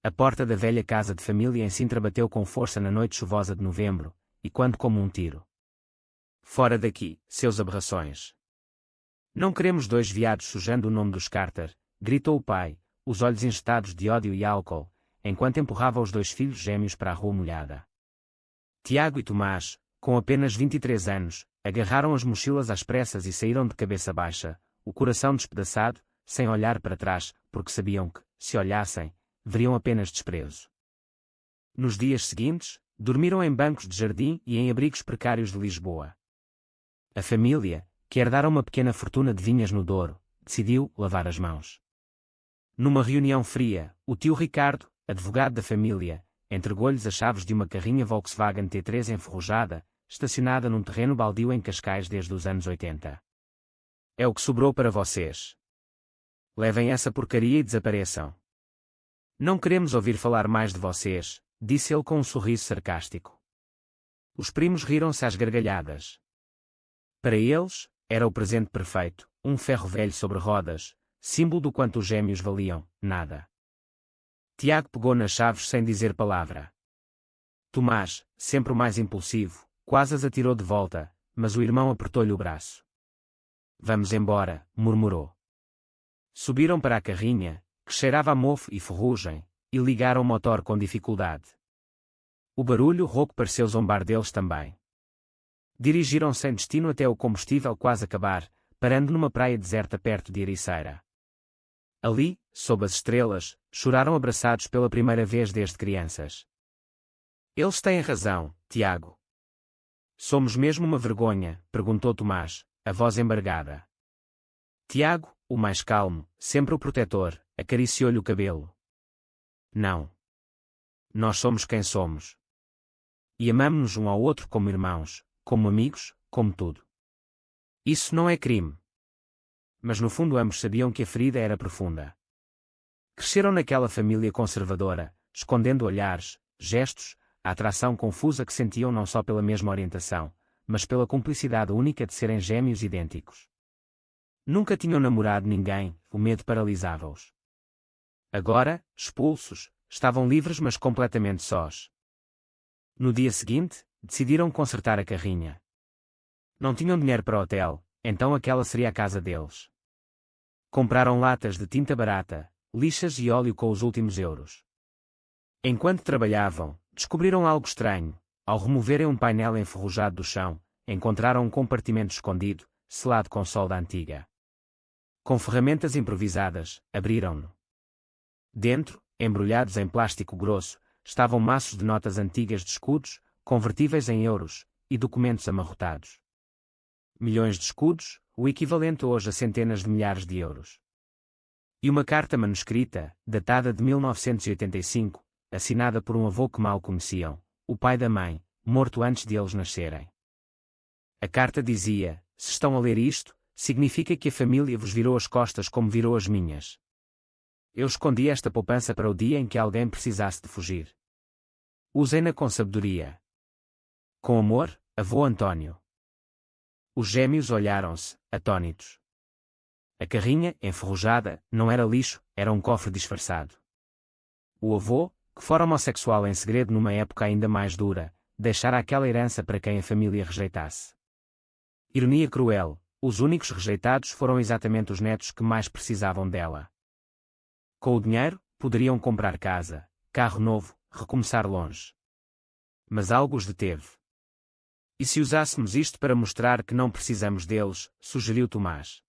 A porta da velha casa de família em Sintra bateu com força na noite chuvosa de novembro, e quando como um tiro. Fora daqui, seus aberrações. Não queremos dois viados sujando o nome dos Carter, gritou o pai, os olhos injetados de ódio e álcool, enquanto empurrava os dois filhos gêmeos para a rua molhada. Tiago e Tomás, com apenas 23 anos, agarraram as mochilas às pressas e saíram de cabeça baixa, o coração despedaçado, sem olhar para trás, porque sabiam que, se olhassem, veriam apenas desprezo. Nos dias seguintes, dormiram em bancos de jardim e em abrigos precários de Lisboa. A família, que herdara uma pequena fortuna de vinhas no Douro, decidiu lavar as mãos. Numa reunião fria, o tio Ricardo, advogado da família, entregou-lhes as chaves de uma carrinha Volkswagen T3 enferrujada, estacionada num terreno baldio em Cascais desde os anos 80. É o que sobrou para vocês. Levem essa porcaria e desapareçam. Não queremos ouvir falar mais de vocês, disse ele com um sorriso sarcástico. Os primos riram-se às gargalhadas. Para eles, era o presente perfeito, um ferro velho sobre rodas, símbolo do quanto os gêmeos valiam, nada. Tiago pegou nas chaves sem dizer palavra. Tomás, sempre o mais impulsivo, quase as atirou de volta, mas o irmão apertou-lhe o braço. Vamos embora, murmurou. Subiram para a carrinha, que cheirava a mofo e ferrugem, e ligaram o motor com dificuldade. O barulho rouco pareceu zombar deles também. Dirigiram-se sem destino até o combustível quase acabar, parando numa praia deserta perto de Ericeira. Ali, sob as estrelas, choraram abraçados pela primeira vez desde crianças. Eles têm razão, Tiago. Somos mesmo uma vergonha, perguntou Tomás, a voz embargada. Tiago, o mais calmo, sempre o protetor, acariciou-lhe o cabelo. Não. Nós somos quem somos. E amamo-nos um ao outro como irmãos, como amigos, como tudo. Isso não é crime. Mas no fundo ambos sabiam que a ferida era profunda. Cresceram naquela família conservadora, escondendo olhares, gestos, a atração confusa que sentiam não só pela mesma orientação, mas pela cumplicidade única de serem gêmeos idênticos. Nunca tinham namorado ninguém, o medo paralisava-os. Agora, expulsos, estavam livres mas completamente sós. No dia seguinte, decidiram consertar a carrinha. Não tinham dinheiro para o hotel, então aquela seria a casa deles. Compraram latas de tinta barata, lixas e óleo com os últimos euros. Enquanto trabalhavam, descobriram algo estranho. Ao removerem um painel enferrujado do chão, encontraram um compartimento escondido, selado com solda antiga. Com ferramentas improvisadas, abriram-no. Dentro, embrulhados em plástico grosso, estavam maços de notas antigas de escudos, convertíveis em euros, e documentos amarrotados. Milhões de escudos, o equivalente hoje a centenas de milhares de euros. E uma carta manuscrita, datada de 1985, assinada por um avô que mal conheciam, o pai da mãe, morto antes de eles nascerem. A carta dizia: se estão a ler isto, significa que a família vos virou as costas como virou as minhas. Eu escondi esta poupança para o dia em que alguém precisasse de fugir. Usei-na com sabedoria. Com amor, avô António. Os gêmeos olharam-se, atônitos. A carrinha, enferrujada, não era lixo, era um cofre disfarçado. O avô, que fora homossexual em segredo numa época ainda mais dura, deixara aquela herança para quem a família rejeitasse. Ironia cruel, os únicos rejeitados foram exatamente os netos que mais precisavam dela. Com o dinheiro, poderiam comprar casa, carro novo, recomeçar longe. Mas algo os deteve. E se usássemos isto para mostrar que não precisamos deles, sugeriu Tomás.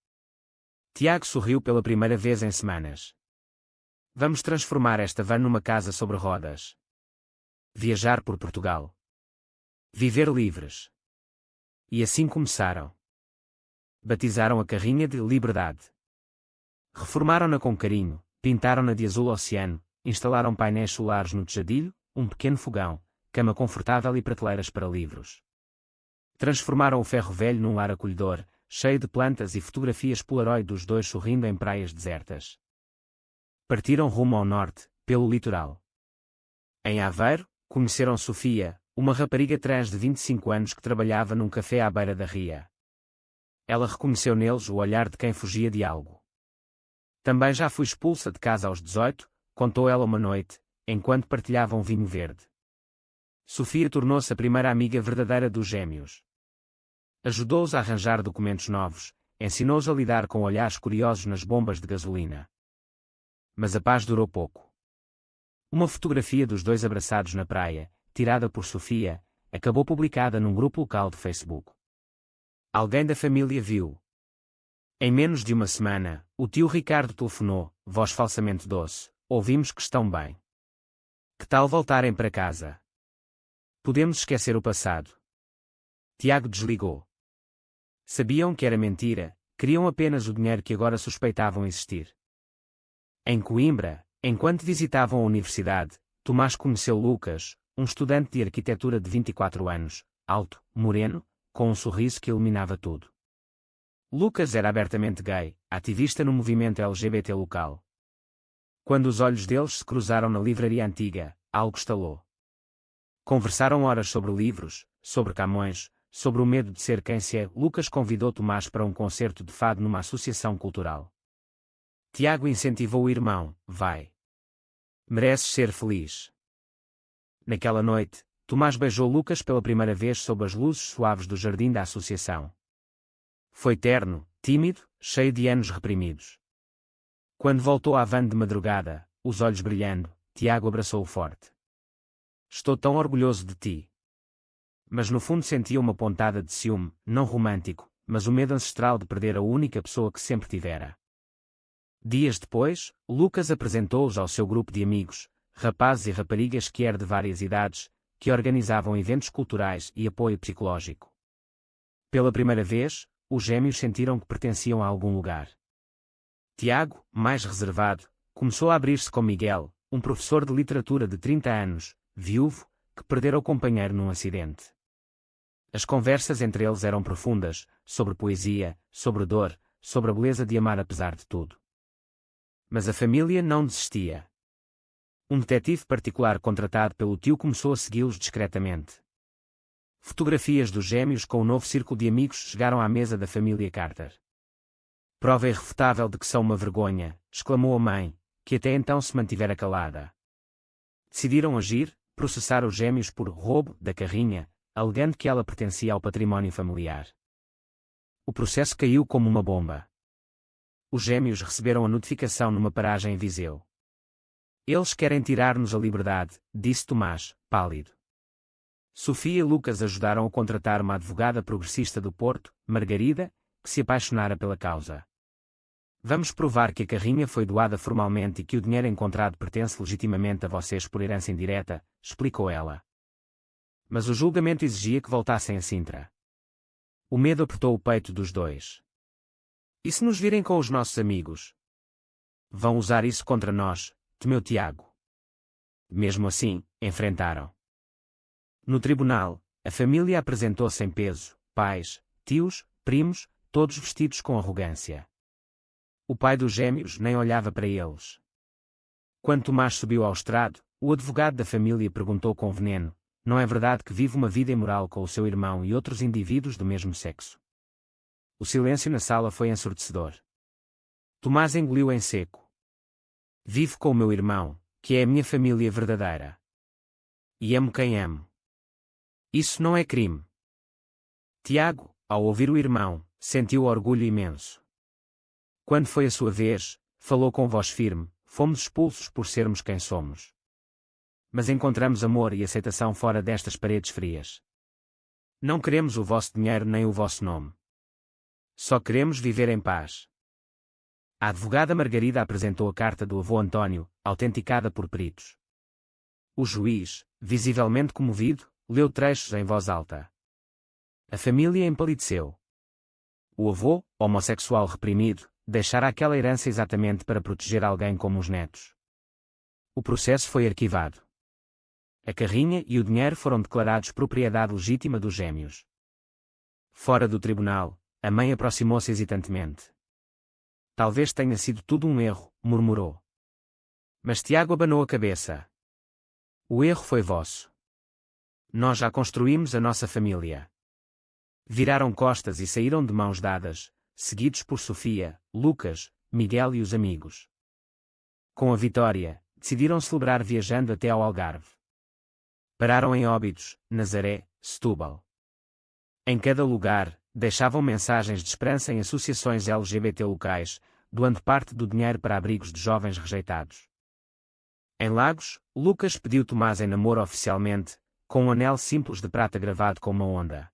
Tiago sorriu pela primeira vez em semanas. Vamos transformar esta van numa casa sobre rodas. Viajar por Portugal. Viver livres. E assim começaram. Batizaram a carrinha de Liberdade. Reformaram-na com carinho, pintaram-na de azul oceano, instalaram painéis solares no tejadilho, um pequeno fogão, cama confortável e prateleiras para livros. Transformaram o ferro velho num lar acolhedor, cheio de plantas e fotografias Polaroid dos dois sorrindo em praias desertas. Partiram rumo ao norte, pelo litoral. Em Aveiro, conheceram Sofia, uma rapariga trans de 25 anos que trabalhava num café à beira da ria. Ela reconheceu neles o olhar de quem fugia de algo. Também já fui expulsa de casa aos 18, contou ela uma noite, enquanto partilhavam vinho verde. Sofia tornou-se a primeira amiga verdadeira dos gêmeos. Ajudou-os a arranjar documentos novos, ensinou-os a lidar com olhares curiosos nas bombas de gasolina. Mas a paz durou pouco. Uma fotografia dos dois abraçados na praia, tirada por Sofia, acabou publicada num grupo local de Facebook. Alguém da família viu. Em menos de uma semana, o tio Ricardo telefonou, voz falsamente doce: ouvimos que estão bem. Que tal voltarem para casa? Podemos esquecer o passado. Tiago desligou. Sabiam que era mentira, queriam apenas o dinheiro que agora suspeitavam existir. Em Coimbra, enquanto visitavam a universidade, Tomás conheceu Lucas, um estudante de arquitetura de 24 anos, alto, moreno, com um sorriso que iluminava tudo. Lucas era abertamente gay, ativista no movimento LGBT local. Quando os olhos deles se cruzaram na livraria antiga, algo estalou. Conversaram horas sobre livros, sobre Camões, sobre o medo de ser quem se é. Lucas convidou Tomás para um concerto de fado numa associação cultural. Tiago incentivou o irmão: vai. Mereces ser feliz. Naquela noite, Tomás beijou Lucas pela primeira vez sob as luzes suaves do jardim da associação. Foi terno, tímido, cheio de anos reprimidos. Quando voltou à van de madrugada, os olhos brilhando, Tiago abraçou-o forte. Estou tão orgulhoso de ti. Mas no fundo sentia uma pontada de ciúme, não romântico, mas o medo ancestral de perder a única pessoa que sempre tivera. Dias depois, Lucas apresentou-os ao seu grupo de amigos, rapazes e raparigas que eram de várias idades, que organizavam eventos culturais e apoio psicológico. Pela primeira vez, os gêmeos sentiram que pertenciam a algum lugar. Tiago, mais reservado, começou a abrir-se com Miguel, um professor de literatura de 30 anos, viúvo, que perdera o companheiro num acidente. As conversas entre eles eram profundas, sobre poesia, sobre dor, sobre a beleza de amar apesar de tudo. Mas a família não desistia. Um detetive particular contratado pelo tio começou a segui-los discretamente. Fotografias dos gêmeos com o novo círculo de amigos chegaram à mesa da família Carter. Prova irrefutável de que são uma vergonha, exclamou a mãe, que até então se mantivera calada. Decidiram agir, processar os gêmeos por roubo da carrinha, alegando que ela pertencia ao património familiar. O processo caiu como uma bomba. Os gêmeos receberam a notificação numa paragem em Viseu. Eles querem tirar-nos a liberdade, disse Tomás, pálido. Sofia e Lucas ajudaram a contratar uma advogada progressista do Porto, Margarida, que se apaixonara pela causa. Vamos provar que a carrinha foi doada formalmente e que o dinheiro encontrado pertence legitimamente a vocês por herança indireta, explicou ela. Mas o julgamento exigia que voltassem a Sintra. O medo apertou o peito dos dois. E se nos virem com os nossos amigos? Vão usar isso contra nós, temeu Tiago. Mesmo assim, enfrentaram. No tribunal, a família apresentou-se em peso, pais, tios, primos, todos vestidos com arrogância. O pai dos gêmeos nem olhava para eles. Quando Tomás subiu ao estrado, o advogado da família perguntou com veneno: não é verdade que vive uma vida imoral com o seu irmão e outros indivíduos do mesmo sexo? O silêncio na sala foi ensurdecedor. Tomás engoliu em seco. Vivo com o meu irmão, que é a minha família verdadeira. E amo quem amo. Isso não é crime. Tiago, ao ouvir o irmão, sentiu orgulho imenso. Quando foi a sua vez, falou com voz firme: fomos expulsos por sermos quem somos. Mas encontramos amor e aceitação fora destas paredes frias. Não queremos o vosso dinheiro nem o vosso nome. Só queremos viver em paz. A advogada Margarida apresentou a carta do avô António, autenticada por peritos. O juiz, visivelmente comovido, leu trechos em voz alta. A família empalideceu. O avô, homossexual reprimido, deixara aquela herança exatamente para proteger alguém como os netos. O processo foi arquivado. A carrinha e o dinheiro foram declarados propriedade legítima dos gêmeos. Fora do tribunal, a mãe aproximou-se hesitantemente. Talvez tenha sido tudo um erro, murmurou. Mas Tiago abanou a cabeça. O erro foi vosso. Nós já construímos a nossa família. Viraram costas e saíram de mãos dadas, seguidos por Sofia, Lucas, Miguel e os amigos. Com a vitória, decidiram celebrar viajando até ao Algarve. Pararam em Óbidos, Nazaré, Setúbal. Em cada lugar, deixavam mensagens de esperança em associações LGBT locais, doando parte do dinheiro para abrigos de jovens rejeitados. Em Lagos, Lucas pediu Tomás em namoro oficialmente, com um anel simples de prata gravado com uma onda.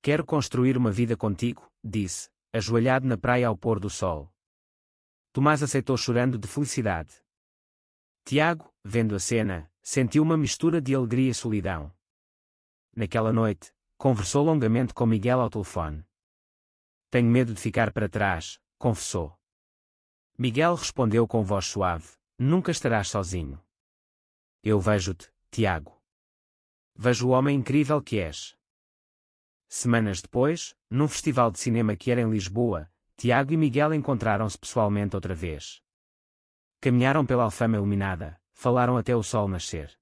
Quero construir uma vida contigo, disse, ajoelhado na praia ao pôr do sol. Tomás aceitou chorando de felicidade. Tiago, vendo a cena, sentiu uma mistura de alegria e solidão. Naquela noite, conversou longamente com Miguel ao telefone. Tenho medo de ficar para trás, confessou. Miguel respondeu com voz suave, nunca estarás sozinho. Eu vejo-te, Tiago. Vejo o homem incrível que és. Semanas depois, num festival de cinema que era em Lisboa, Tiago e Miguel encontraram-se pessoalmente outra vez. Caminharam pela Alfama iluminada, falaram até o sol nascer.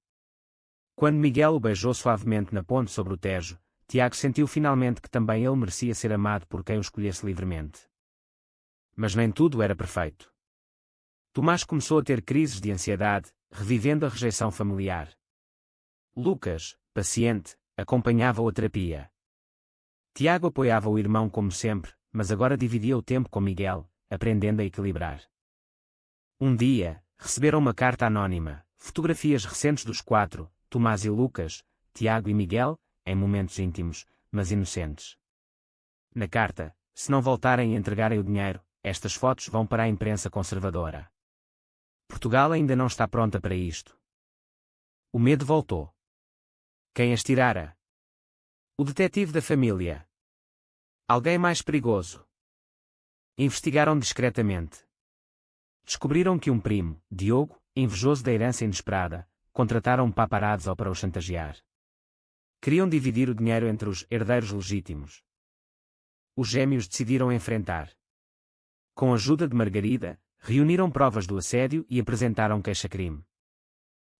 Quando Miguel o beijou suavemente na ponte sobre o Tejo, Tiago sentiu finalmente que também ele merecia ser amado por quem o escolhesse livremente. Mas nem tudo era perfeito. Tomás começou a ter crises de ansiedade, revivendo a rejeição familiar. Lucas, paciente, acompanhava-o a terapia. Tiago apoiava o irmão como sempre, mas agora dividia o tempo com Miguel, aprendendo a equilibrar. Um dia, receberam uma carta anónima, fotografias recentes dos quatro, Tomás e Lucas, Tiago e Miguel, em momentos íntimos, mas inocentes. Na carta, se não voltarem e entregarem o dinheiro, estas fotos vão para a imprensa conservadora. Portugal ainda não está pronta para isto. O medo voltou. Quem as tirara? O detetive da família. Alguém mais perigoso. Investigaram discretamente. Descobriram que um primo, Diogo, invejoso da herança inesperada, contrataram um paparazzo para o chantagear. Queriam dividir o dinheiro entre os herdeiros legítimos. Os gêmeos decidiram enfrentar. Com a ajuda de Margarida, reuniram provas do assédio e apresentaram queixa-crime.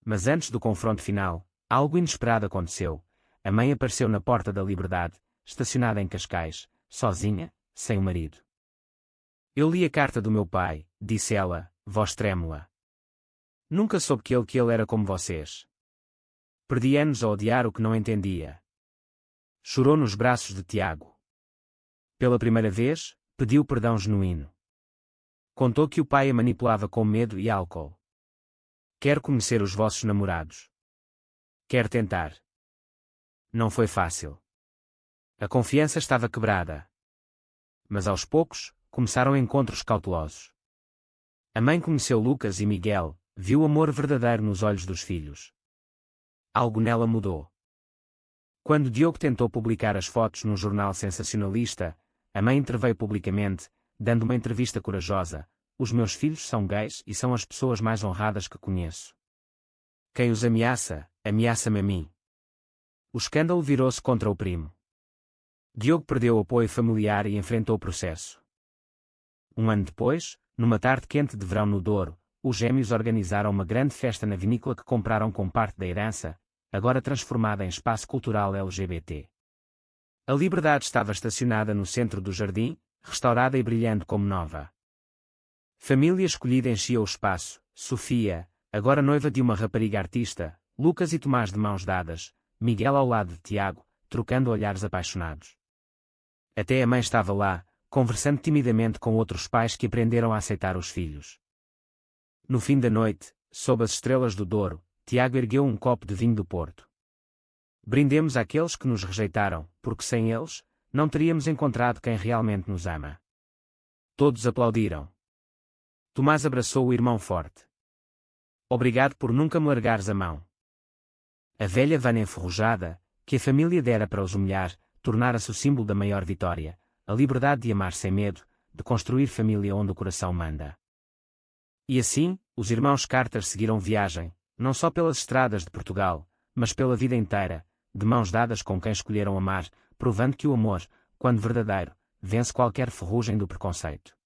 Mas antes do confronto final, algo inesperado aconteceu. A mãe apareceu na Porta da Liberdade, estacionada em Cascais, sozinha, sem o marido. Eu li a carta do meu pai, disse ela, voz trêmula. Nunca soube que ele era como vocês. Perdi anos a odiar o que não entendia. Chorou nos braços de Tiago. Pela primeira vez, pediu perdão genuíno. Contou que o pai a manipulava com medo e álcool. Quero conhecer os vossos namorados. Quero tentar. Não foi fácil. A confiança estava quebrada. Mas aos poucos, começaram encontros cautelosos. A mãe conheceu Lucas e Miguel, viu o amor verdadeiro nos olhos dos filhos. Algo nela mudou. Quando Diogo tentou publicar as fotos num jornal sensacionalista, a mãe interveio publicamente, dando uma entrevista corajosa. Os meus filhos são gays e são as pessoas mais honradas que conheço. Quem os ameaça, ameaça-me a mim. O escândalo virou-se contra o primo. Diogo perdeu o apoio familiar e enfrentou o processo. Um ano depois, numa tarde quente de verão no Douro, os gêmeos organizaram uma grande festa na vinícola que compraram com parte da herança, agora transformada em espaço cultural LGBT. A Liberdade estava estacionada no centro do jardim, restaurada e brilhando como nova. Família escolhida enchia o espaço, Sofia, agora noiva de uma rapariga artista, Lucas e Tomás de mãos dadas, Miguel ao lado de Tiago, trocando olhares apaixonados. Até a mãe estava lá, conversando timidamente com outros pais que aprenderam a aceitar os filhos. No fim da noite, sob as estrelas do Douro, Tiago ergueu um copo de vinho do Porto. Brindemos àqueles que nos rejeitaram, porque sem eles, não teríamos encontrado quem realmente nos ama. Todos aplaudiram. Tomás abraçou o irmão forte. Obrigado por nunca me largares a mão. A velha vana enferrujada, que a família dera para os humilhar, tornara-se o símbolo da maior vitória, a liberdade de amar sem medo, de construir família onde o coração manda. E assim, os irmãos Carter seguiram viagem, não só pelas estradas de Portugal, mas pela vida inteira, de mãos dadas com quem escolheram amar, provando que o amor, quando verdadeiro, vence qualquer ferrugem do preconceito.